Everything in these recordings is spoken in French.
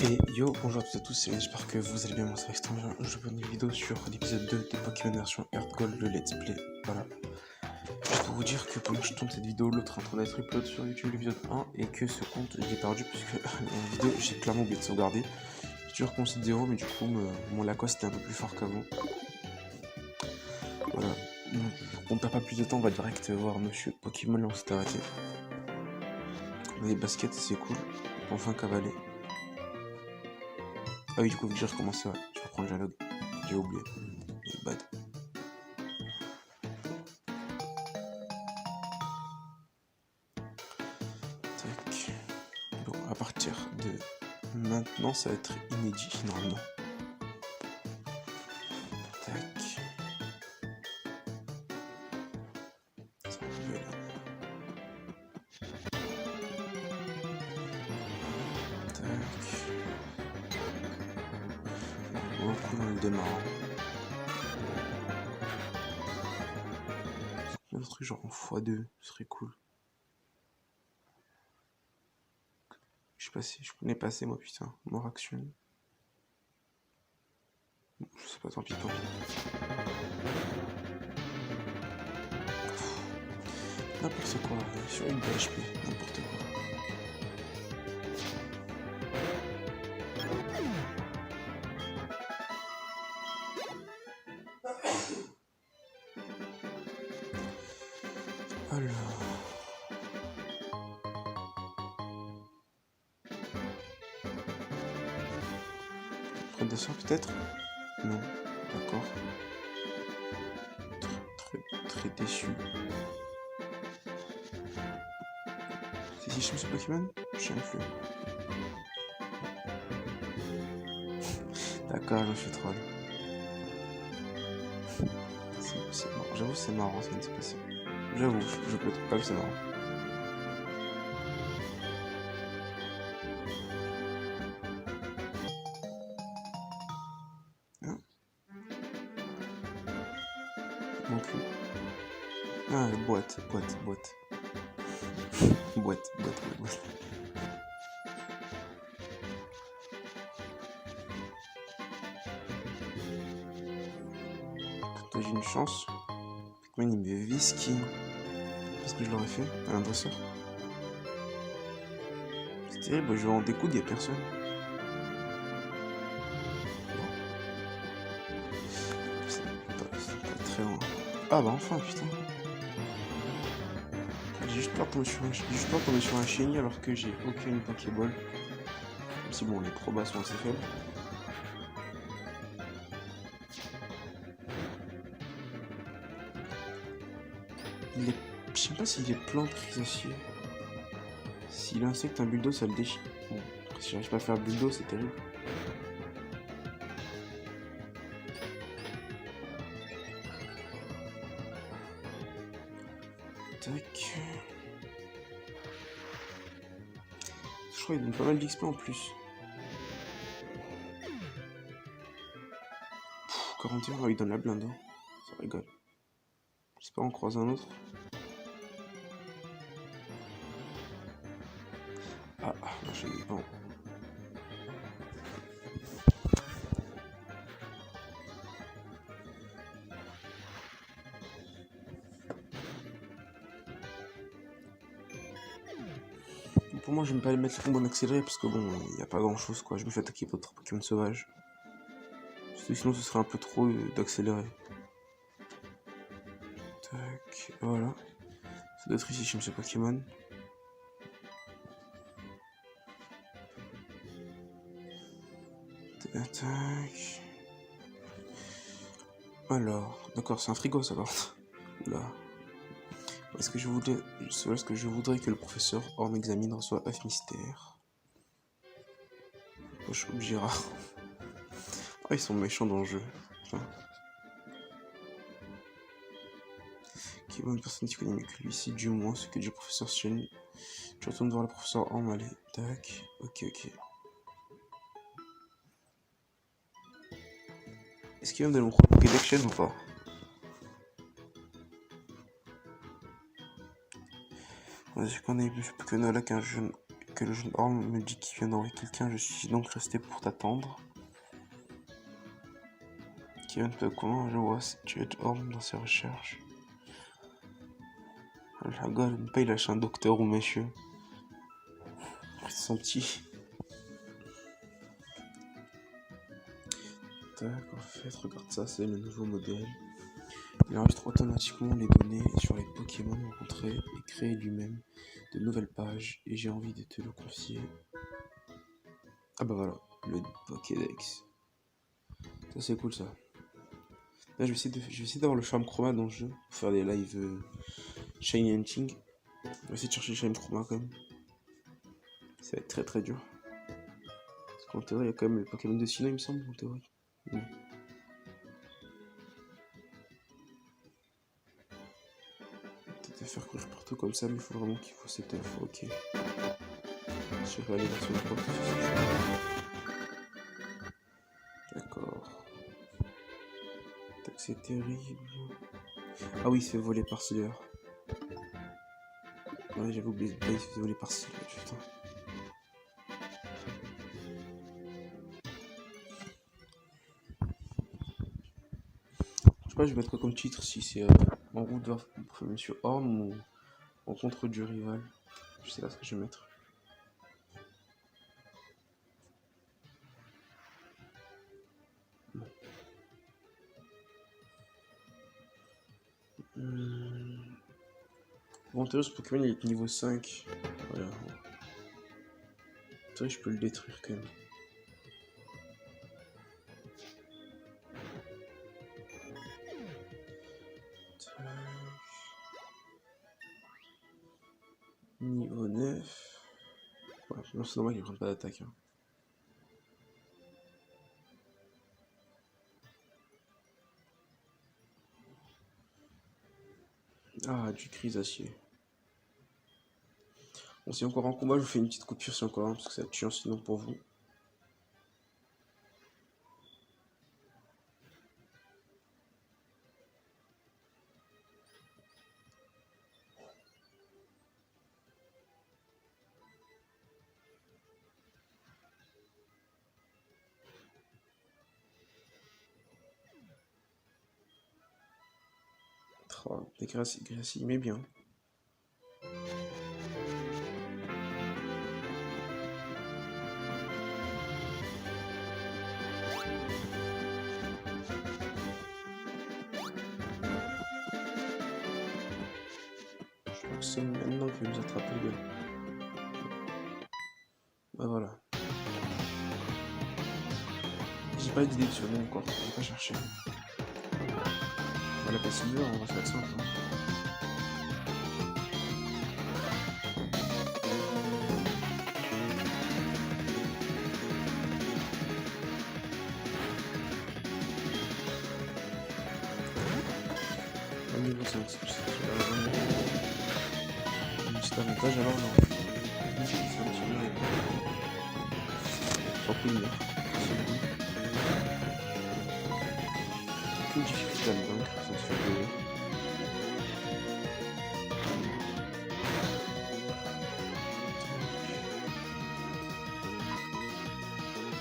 Et yo, bonjour à toutes et à tous, j'espère que vous allez bien, moi ça va extrêmement bien. Je fais une vidéo sur l'épisode 2 de Pokémon version Earth Gold, le let's play, voilà. Juste pour vous dire que pendant que je tourne cette vidéo, l'autre est en train d'être upload sur YouTube l'épisode 1 et que ce compte, je l'ai perdu puisque la vidéo, j'ai clairement oublié de sauvegarder. J'ai toujours compte 0, mais du coup, mon Lacoste était un peu plus fort qu'avant. Voilà, donc on perd pas plus de temps, on va direct voir Monsieur Pokémon là où on s'était arrêté. On a des baskets, c'est cool, enfin cavaler. Ah oui, du coup, vu que j'ai recommencé, ouais, je reprends le dialogue. J'ai oublié. Bad. Tac. Bon, à partir de maintenant, ça va être inédit, normalement. Tac. Ça peut aller. Tac. Beaucoup dans le démarrant. Un truc genre en x2, ce serait cool. Je sais pas si je connais pas assez moi, putain. More action. Bon, je sais pas, tant pis, tant pis. N'importe quoi, sur une PHP, n'importe quoi. Alors... Prédateur peut-être? Non, d'accord. Très déçu. C'est si je me suis Pokémon? Je sais plus. D'accord, je me suis troll. C'est marrant. J'avoue, c'est marrant ce qui s'est passé. J'avoue, je peux pas que c'est marrant. Hein? Mon cul. Ah, boîte. boîte. Toi, j'ai une chance. Pokémon, il me Visky. Qu'est-ce que je l'aurais fait à un dresseur? C'est terrible, je vais en découdre, y'a personne. C'est pas très loin. Ah bah enfin, putain. J'ai juste peur de tomber sur un Shiny alors que j'ai aucune Pokéball. Même si bon, les probas sont assez faibles. Je sais pas s'il est plante chrysacier. S'il insecte un bulldoze, ça le déchire. Bon, si j'arrive pas à faire bulldoze, c'est terrible. Tac. Je crois qu'il donne pas mal d'XP en plus. 41, il donne la blinde. Hein. Ça rigole. J'espère en croise un autre. Ah, je sais pas. Pour moi, je vais pas mettre le combo en accéléré parce que bon, il n'y a pas grand chose quoi. Je me fais attaquer par d'autres Pokémon sauvages. Parce que sinon, ce serait un peu trop d'accélérer. Tac, voilà. Ça doit être ici chez M. Pokémon. Tac. Alors, d'accord, c'est un frigo ça alors. Oula. Est-ce que je voudrais que le professeur Orme examine reçoit œuf mystère? Poche Gérard. Ah, ils sont méchants dans le jeu. Enfin. Qui est une personne qui connaît mieux que lui ici, du moins ce que dit le professeur Chen. Je retourne voir le professeur Orme, allez. Tac. Ok. Est-ce qu'il vient de mon Pokédex Chen ou pas? Est-ce qu'on a eu plus Pokémon là qu'un que le jeune Horn me dit qu'il vient d'envoyer quelqu'un, je suis donc resté pour t'attendre. Kevin peut comment je vois tu es Horn dans ses recherches. Le gars ne pas il lâche un docteur ou monsieur. C'est son petit. Tac, en fait, regarde ça, c'est le nouveau modèle. Il enregistre automatiquement les données sur les Pokémon rencontrés et crée lui-même de nouvelles pages. Et j'ai envie de te le confier. Ah bah voilà, le Pokédex. Ça c'est cool ça. Là je vais essayer d'avoir le charme chroma dans le jeu pour faire des lives Shiny Hunting. On va essayer de chercher le charme chroma quand même. Ça va être très très dur. Parce qu'en théorie il y a quand même le Pokémon de Sinnoh il me semble en théorie. Ouais. Peut-être faire courir partout comme ça mais il faut vraiment qu'il faut cette info, ok. Je vais aller vers son porte. D'accord. C'est terrible. Ah oui, il se fait voler par Sealer. Ouais, j'avais oublié de il se fait voler par Sealer, putain. Je sais pas, je vais mettre quoi comme titre si c'est en route vers Monsieur Horn ou en contre du rival. Je sais pas ce que je vais mettre. Bon, en théorie, ce Pokémon il est niveau 5. Voilà. En théorie, je peux le détruire quand même. Niveau 9. Ouais, non, c'est normal qu'il ne prenne pas d'attaque. Hein. Ah, du Grisacier. Bon, si encore en combat, je vous fais une petite coupure si encore un, parce que ça tue sinon pour vous. Des Gracie, mais bien. Je crois que c'est maintenant que je vais nous attraper le gars. Bah voilà. J'ai pas d'idée sur le nom encore, j'ai pas cherché. On va l'appeler Silver, on va faire simple. Hein. Au niveau 5, c'est un petit avantage alors non. C'est un petit peu. 3 coups de mur. Aucune difficulté à le vaincre, sans se faire voler.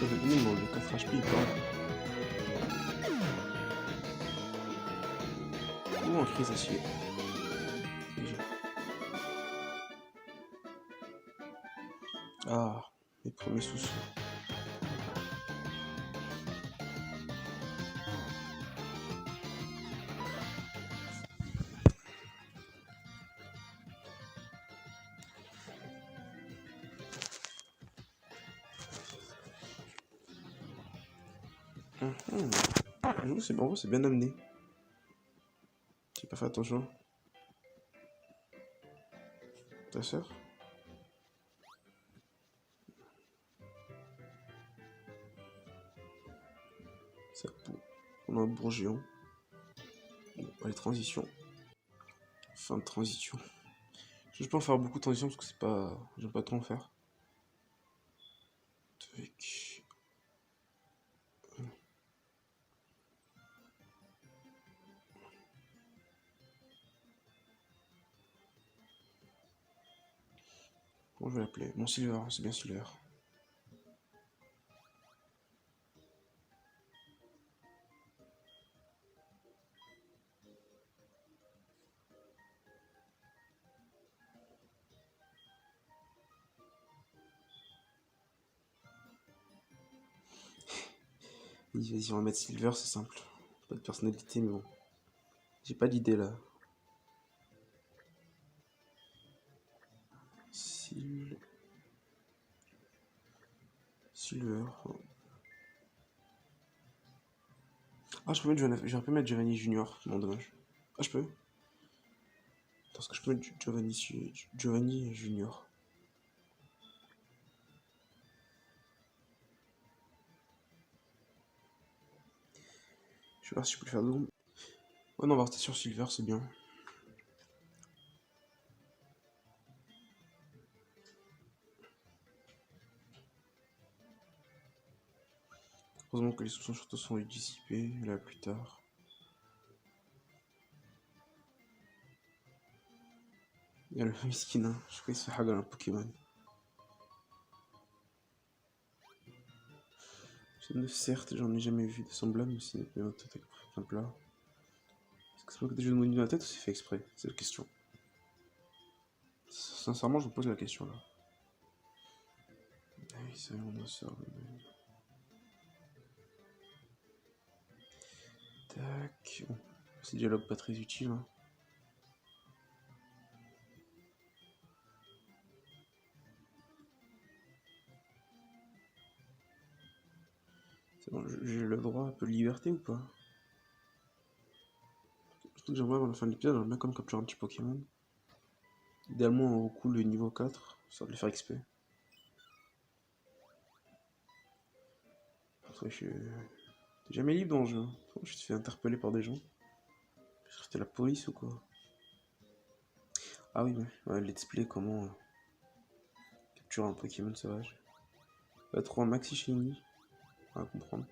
Le minimum de 4 HP il parle. Ou en crise acier. Déjà. Ah, mes premiers sous-sous. C'est bon, c'est bien amené. J'ai pas fait attention. Ta soeur? Ça on a un bourgeon. Bon, allez, transition. Fin de transition. Je peux en faire beaucoup de transitions parce que c'est pas. J'aime pas trop en faire. Tac. Comment je vais l'appeler? Mon Silver, c'est bien Silver. Vas-y, on va mettre Silver, c'est simple. Pas de personnalité, mais bon. J'ai pas d'idée là. Silver. Ah, je peux mettre j'aurais pu mettre Giovanni Junior. Non, dommage. Ah, je peux? Parce que je peux mettre Giovanni Junior. Je vais voir si je peux le faire double. Oh non, on va rester sur Silver, c'est bien. Heureusement que les soupçons surtout sont dissipés, là plus tard. Il y a le miskin, hein. Je crois qu'il se fait hagar un Pokémon. Certes, j'en ai jamais vu de semblable, mais c'est une autre attaque simple là. Est-ce que c'est moi qui ai des jeux de mots dans la tête ou c'est fait exprès? C'est la question. Sincèrement, je me pose la question là. Ah oui, ça, on a ça. Tac. Bon. C'est dialogue pas très utile. Hein. C'est bon, j'ai le droit à un peu de liberté ou pas? Surtout que j'aimerais avant la fin de l'épisode, j'aimerais bien comme capturer un petit Pokémon. Idéalement au coup le niveau 4, histoire de le faire XP. Après, t'es jamais libre dans le jeu. Je te fais interpeller par des gens. C'était la police ou quoi? Ah oui, ouais, let's play comment capturer un Pokémon sauvage. Pas trop un maxi shiny, à comprendre.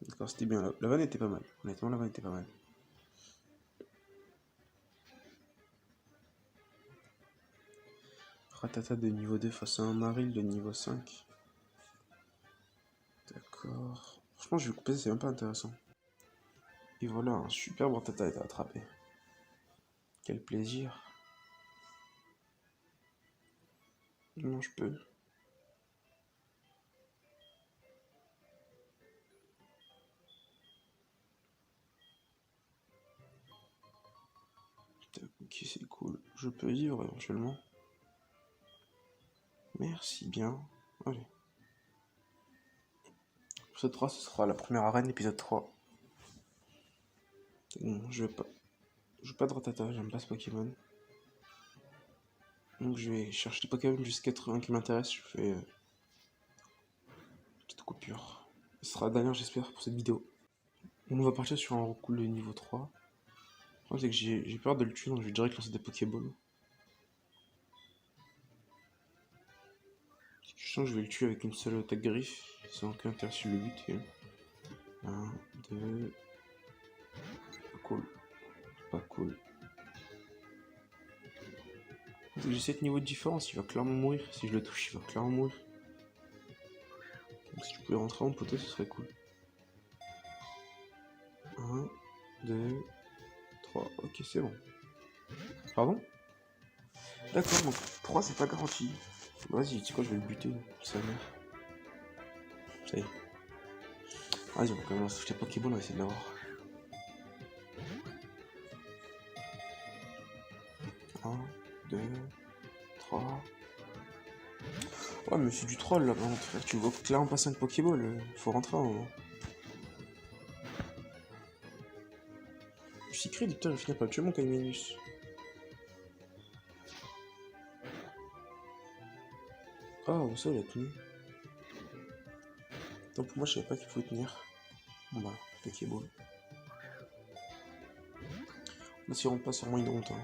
D'accord, c'était bien. La vanne était pas mal. Honnêtement, la vanne était pas mal. Ratata de niveau 2 face à un Maril de niveau 5. D'accord. Franchement, je vais couper, c'est même pas intéressant. Et voilà, un super Ratata a été attrapé. Quel plaisir. Non, je peux. Ok, c'est cool. Je peux vivre éventuellement. Merci bien. Allez. Épisode 3, ce sera la première arène, épisode 3. Bon, je veux pas de Ratata, j'aime pas ce Pokémon. Donc je vais chercher des Pokémon jusqu'à 80 qui m'intéressent, je fais petite coupure. Ce sera la dernière j'espère pour cette vidéo. On va partir sur un recoul de niveau 3. Le problème c'est que j'ai peur de le tuer donc je vais direct lancer des Pokéballs. Je sens que je vais le tuer avec une seule attaque griffe, sans aucun intérêt sur le but. 1, 2... Pas cool. Pas cool. J'ai 7 niveaux de différence, il va clairement mourir. Si je le touche, il va clairement mourir. Donc si je pouvais rentrer en poteau, ce serait cool. 1, 2, 3, ok c'est bon. Pardon? D'accord, donc 3 c'est pas garanti. Vas-y, tu sais quoi, je vais le buter, sa mère. Ça y est. Vas-y, on va quand même lancer les Pokéballs, on va essayer de l'avoir. 1, 2, 3. Ouais, mais c'est du troll là, par contre, frère. Tu vois clairement pas 5 Pokéballs, faut rentrer en moment. Je suis créé, putain, il finit par tuer mon Caminus. Ah, ça, il a tenu. Attends, pour moi, je savais pas qu'il pouvait tenir. Bon bah, Pokéball. Là, si on rentre pas, c'est vraiment une honte. Hein.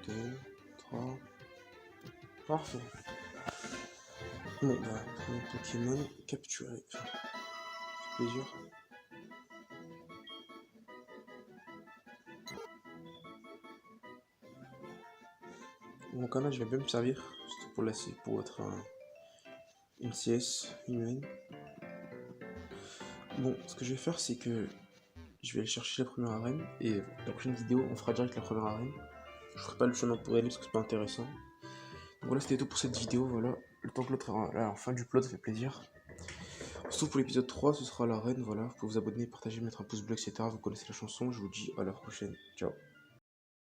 2, 3. Parfait. Bon, bah, premier Pokémon capturé. Ça fait plaisir. Mon canal, je vais bien me servir, surtout pour être une CS humaine. Bon, ce que je vais faire, c'est que je vais aller chercher la première arène, et la prochaine vidéo, on fera direct la première arène. Je ferai pas le chemin pour aller parce que c'est pas intéressant. Donc voilà, c'était tout pour cette vidéo, voilà. Le temps que l'autre est là, en fin du plot, ça fait plaisir. Sauf pour l'épisode 3, ce sera l'arène, voilà. Vous pouvez vous abonner, partager, mettre un pouce bleu, etc. Vous connaissez la chanson, je vous dis à la prochaine. Ciao.